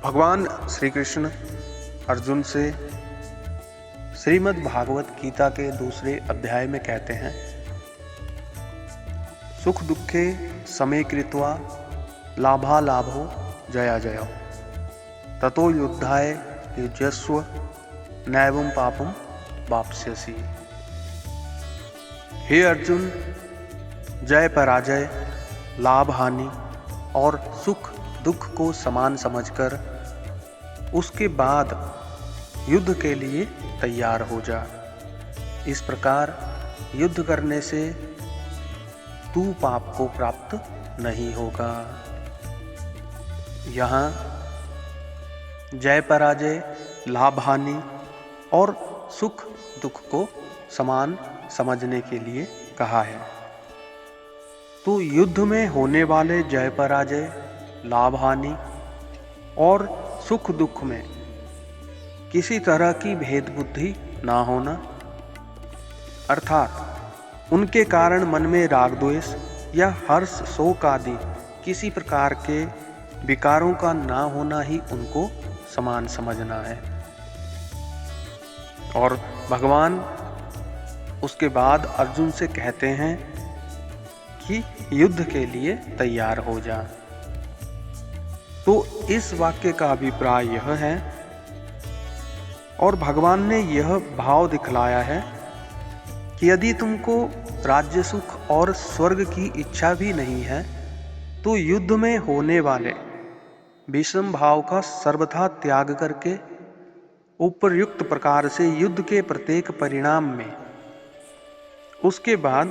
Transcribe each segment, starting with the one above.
भगवान श्री कृष्ण अर्जुन से श्रीमद् भागवत गीता के दूसरे अध्याय में कहते हैं, सुख दुखे समे कृत्वा लाभालाभो जया जयो ततो युद्धाय युज्यस्व नैवं पापम वाप्स्यसि। हे अर्जुन, जय पराजय, लाभ हानि और सुख दुख को समान समझकर उसके बाद युद्ध के लिए तैयार हो जा। इस प्रकार युद्ध करने से तू पाप को प्राप्त नहीं होगा। यहाँ जय पराजय, लाभ हानि और सुख दुख को समान समझने के लिए कहा है। तो युद्ध में होने वाले जय पराजय, लाभ हानि और सुख दुख में किसी तरह की भेद बुद्धि ना होना, अर्थात उनके कारण मन में राग द्वेष या हर्ष शोक आदि किसी प्रकार के विकारों का ना होना ही उनको समान समझना है। और भगवान उसके बाद अर्जुन से कहते हैं कि युद्ध के लिए तैयार हो जा। तो इस वाक्य का अभिप्राय यह है, और भगवान ने यह भाव दिखलाया है कि यदि तुमको राज्य सुख और स्वर्ग की इच्छा भी नहीं है तो युद्ध में होने वाले विषम भाव का सर्वथा त्याग करके उपयुक्त प्रकार से युद्ध के प्रत्येक परिणाम में उसके बाद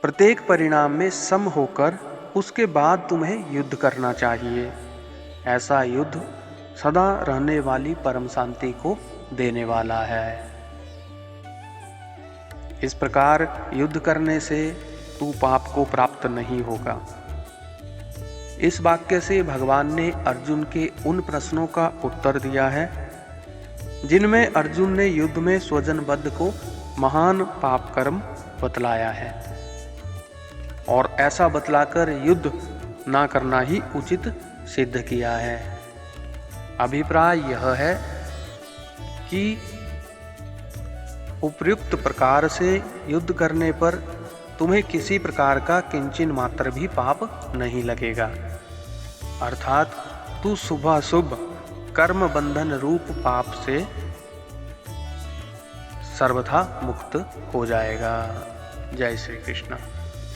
प्रत्येक परिणाम में सम होकर उसके बाद तुम्हें युद्ध करना चाहिए। ऐसा युद्ध सदा रहने वाली परम शांति को देने वाला है। इस प्रकार युद्ध करने से तू पाप को प्राप्त नहीं होगा। इस वाक्य से भगवान ने अर्जुन के उन प्रश्नों का उत्तर दिया है जिनमें अर्जुन ने युद्ध में स्वजनबद्ध को महान पाप कर्म बतलाया है, और ऐसा बतलाकर युद्ध ना करना ही उचित सिद्ध किया है। अभिप्राय यह है कि उपयुक्त प्रकार से युद्ध करने पर तुम्हें किसी प्रकार का किंचिन मात्र भी पाप नहीं लगेगा, अर्थात तू शुभाशुभ कर्म बंधन रूप पाप से सर्वथा मुक्त हो जाएगा। जय श्री कृष्ण।